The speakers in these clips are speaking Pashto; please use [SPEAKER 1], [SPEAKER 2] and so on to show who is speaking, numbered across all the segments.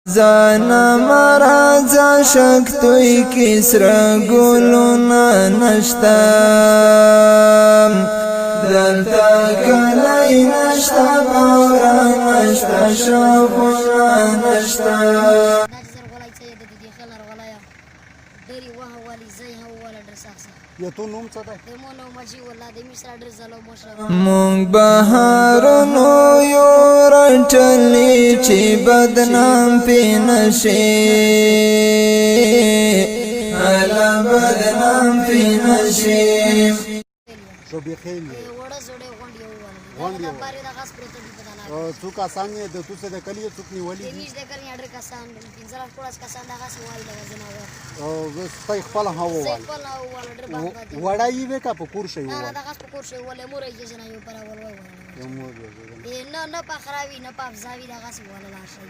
[SPEAKER 1] زانا مرازا شک توی کسرا گلونا نشتا دلتا کلی نشتا بورا نشتا شاخونا نشتا
[SPEAKER 2] یتونم څه ده
[SPEAKER 1] مونږ بهارونو یو رټلی چې بدنام پې نشي الا بدنام پې نشي
[SPEAKER 2] شو بخیل غونډ څو کسان یې د توسه د کلیه څوک نیولي دي
[SPEAKER 3] نږدې کړي اډر کسان 15 کسان دغه سوال د جناب
[SPEAKER 2] او زه سپای خپل هوا وال
[SPEAKER 3] خپل هوا وال اډر باندې
[SPEAKER 2] وړای وې کا په کور شي
[SPEAKER 3] نه دغه په کور شي ولې مور یې جنا یو پر اول وای نه په خرابي نه په ځاوي دغه سوال لا شي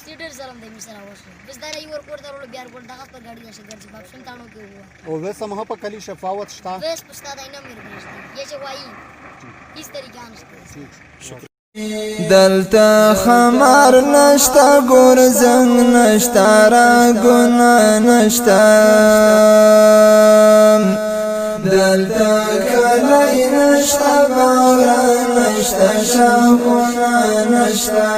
[SPEAKER 3] سیډر زلم د میسره وشه بس دا یو ور کوړ درول بیا ور دغه په غاډي نشه ګرځي باب شم تانو کې وو
[SPEAKER 2] او وسه مه په کلی شفاوت شتا
[SPEAKER 3] بس پستا دینه مې رښتیا یې چې وایي هیڅ طریقه نشته
[SPEAKER 1] دلتا خمار نشتا ګور زنګ نشتا را ګنا نشتا دلتا کلی نشتا بارا نشتا شاخونا نشتا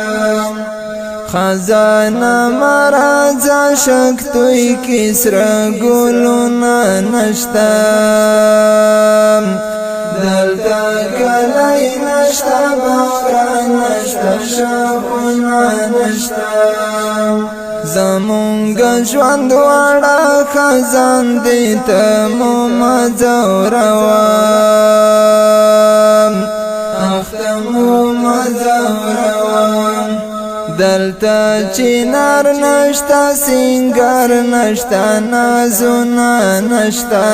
[SPEAKER 1] خزانه مرازا شک توی کسرا گلونا نشتا دلتا کلی نشتا بارا نشتا شاخونا نشتا زمونږ ژوند واړه خزان دی ته مو مځوروم اخته مو مځوروم دلتا چینار نشتا سینگار نشتا نازونا نشتا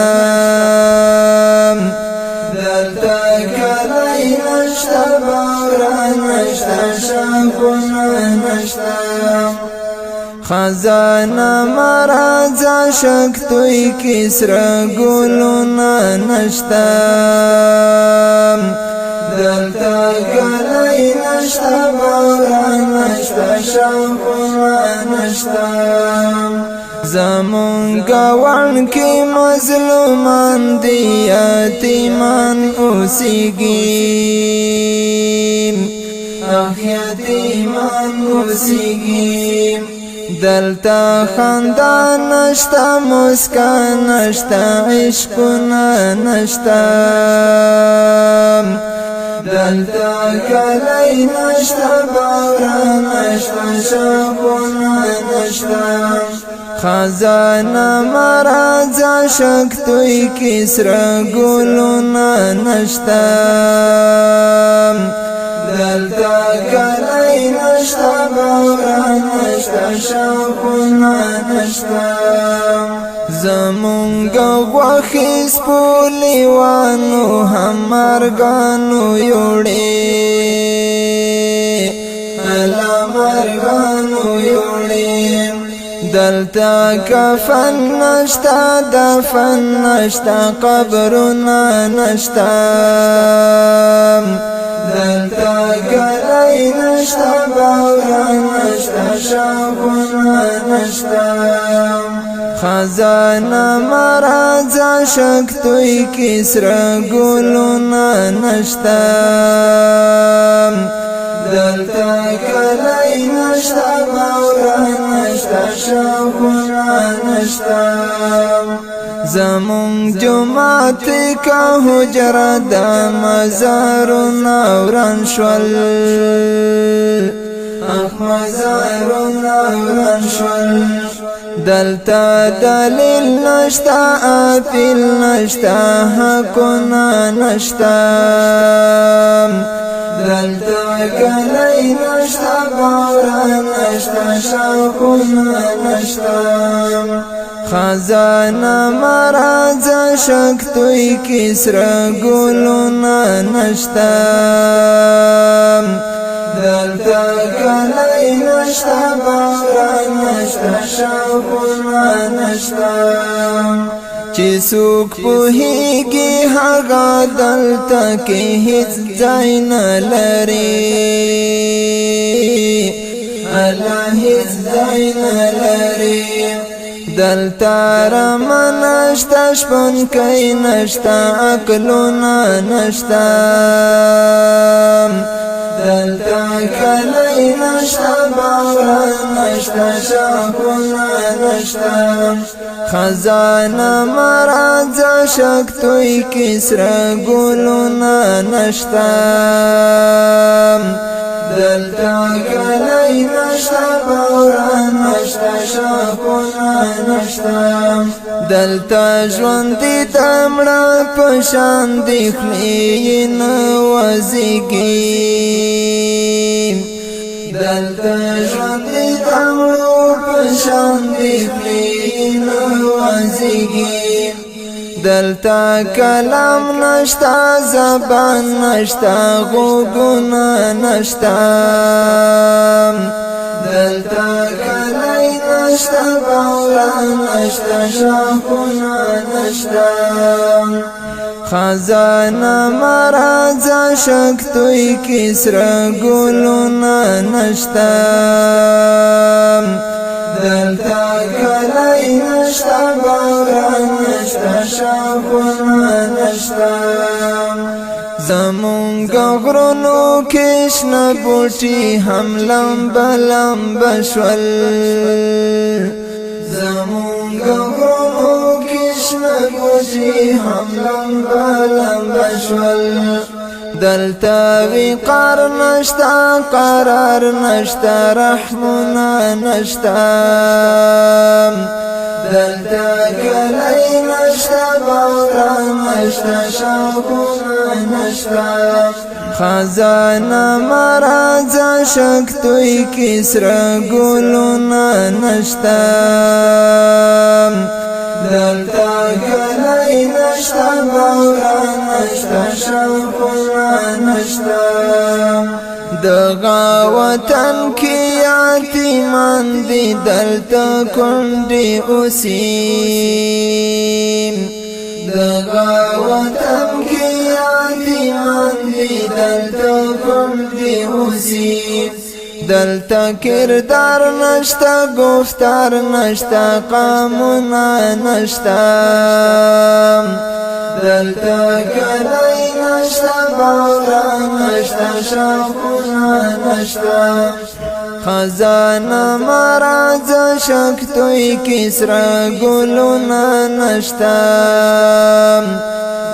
[SPEAKER 1] دلتا کلی نشتا بورا نشتا شاخونا نشتا خزانه مرازا شک توی کسرا گلونا نشتا دلتا کلی نشتا بورا نشتا شاخونا نشتا زمونږ وړ کې مظلومان دي یتیمان اوسیږي یتیمان اوسیږي دلتا خندا نشتا مسکا نشتا عشقنا نشتا دلتا کلی نشتا بورا نشتا شاخونا نشتا خزانه مرازا شک توی کسرا گلونا نشتا دلتا کلی نشتا بورا نشتا شاخونا نشتا زمونږ غوښې سپولیوانو هم مرګانو یوړې الا مرګانو یوړې دلتا کفن نشتا دفن نشتا قبرنا نشتا دلتا کلی نشتا بورا نشتا شاخونا نشتا خزانه مرازا شک توی کسرا گلونا نشتا دلتا کلی نشتا بورا نشتا شاخونا نشتا زمونږ جماعت کا حجره د مزارونه وران شول مزارونه وران شول دلتا دلیل نشتا اپیل نشتا حقونه نشتا دلتا کلی نشتا بورا نشتا شاخونا نشتا خزانه مرازا شک توی کسرا گلونا نشتا دلتا کلی نشتا بورا نشتا شاخونا نشتا چې څوک پوهیږي هغه دلته کې هیڅ ځای نه لري الله هیڅ ځای نه لري دلته رمه نشته شپونکی نشته عقلونه نشته دلته کلی نشته باور نشته شاخونه نشته خزانه مرازه شکتوی کسره ګلونه نشته دلته کلی نشته باور نشته شاخونه نشته دلته ژوندي د مړه په شان د خولې نه وځيږي دلته ژوندي د مړه په شان د خولې نه وځيږي دلته کلام نشته زبان نشته غوږونه نشته دلته کلی نشته باور نشته شاخونه نشته خزانه مرازه شکتوی کسره ګلونه نشته دلته کلی نشته باور نشته شاخونه نشته زمونږ غرونو کې شنه بوټي هم لمبه لمبه شول زمونږ غرونو کې شنه بوټي هم لمبه لمبه شول دلته وقار نشته قرار نشته رحمونه نشته دلته کلی نشته باور نشته شاخونه نشته خزانه مرازه شکتوی کسره ګلونه نشته دلته کلی نشته باور نشته شاخونه نشته دغه وطن کې یتیمان دي دلته کونډې اوسي دغه وطن کې یتیمان دي دلته کونډې اوسي دلته کردار نشته گفتار نشته قامونه نشته دلته کلی نشته باور نشته شاخونه نشته خزانه مرازه شکتوی کسره ګلونه نشته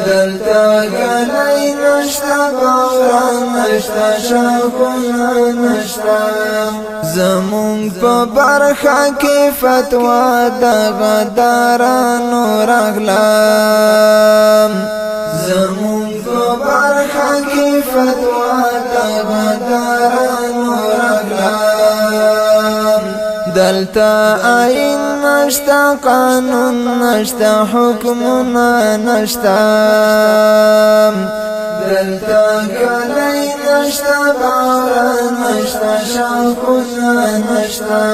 [SPEAKER 1] دلته کلی نشته باور نشته شاخونه نشته زمونږ په برخه کې فتوا د غدارانو راغله زمونږ په برخه کې فتوا د غدارانو راغله دلته آئین نشته قانون نشته حکمونه نشته دلته کلی نشته باور نشته شاخونه نشته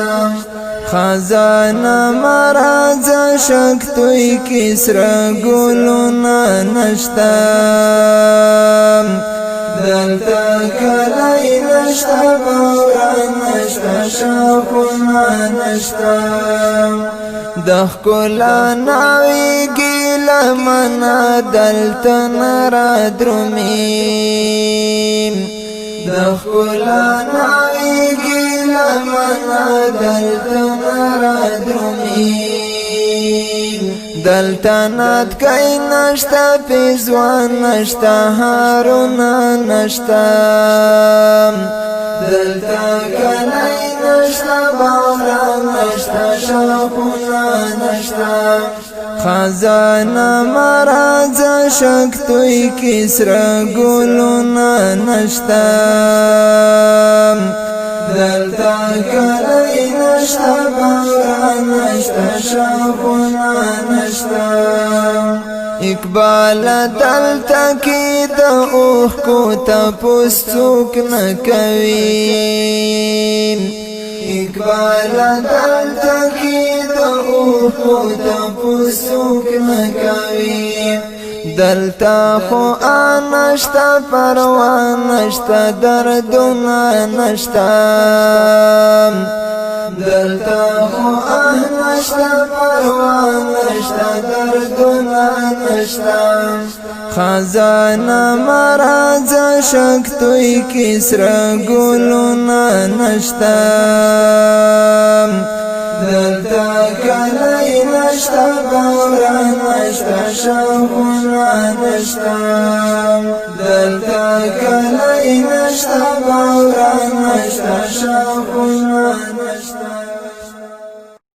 [SPEAKER 1] خزانه مرازه شکتوی کسره ګلونه نشته دلته کلی نشته باور نشته شاخونه نشته د ښکلا ناویږي لمنه دلته نه رادرومي د ښکلا ناویږي لمنه دلته نه رادرومي دلته نتکی نشته پیزوان نشته هارونه نشته دلته کلی نشته باور نشته شاخونه نشته خزانه مرازه شکتوی کسره ګلونه نشته دلته کلی نشته باور نشته شاخونه نشته اقبال دلته کې د اوښکو تپوس څوک نه کوي اقبال دلته کې د اوښکو تپوس څوک نه کوي دلتا خو آنشتا پروانشتا دردنا نشتا دلتا خو آنشتا پروانشتا دردنا نشتا خزانه مراز شکتوی کسر گلونا نشتا دلتا کلی نشتا بورا نشتا شوقنا نشتا دلتا کلی نشتا بورا نشتا شوقنا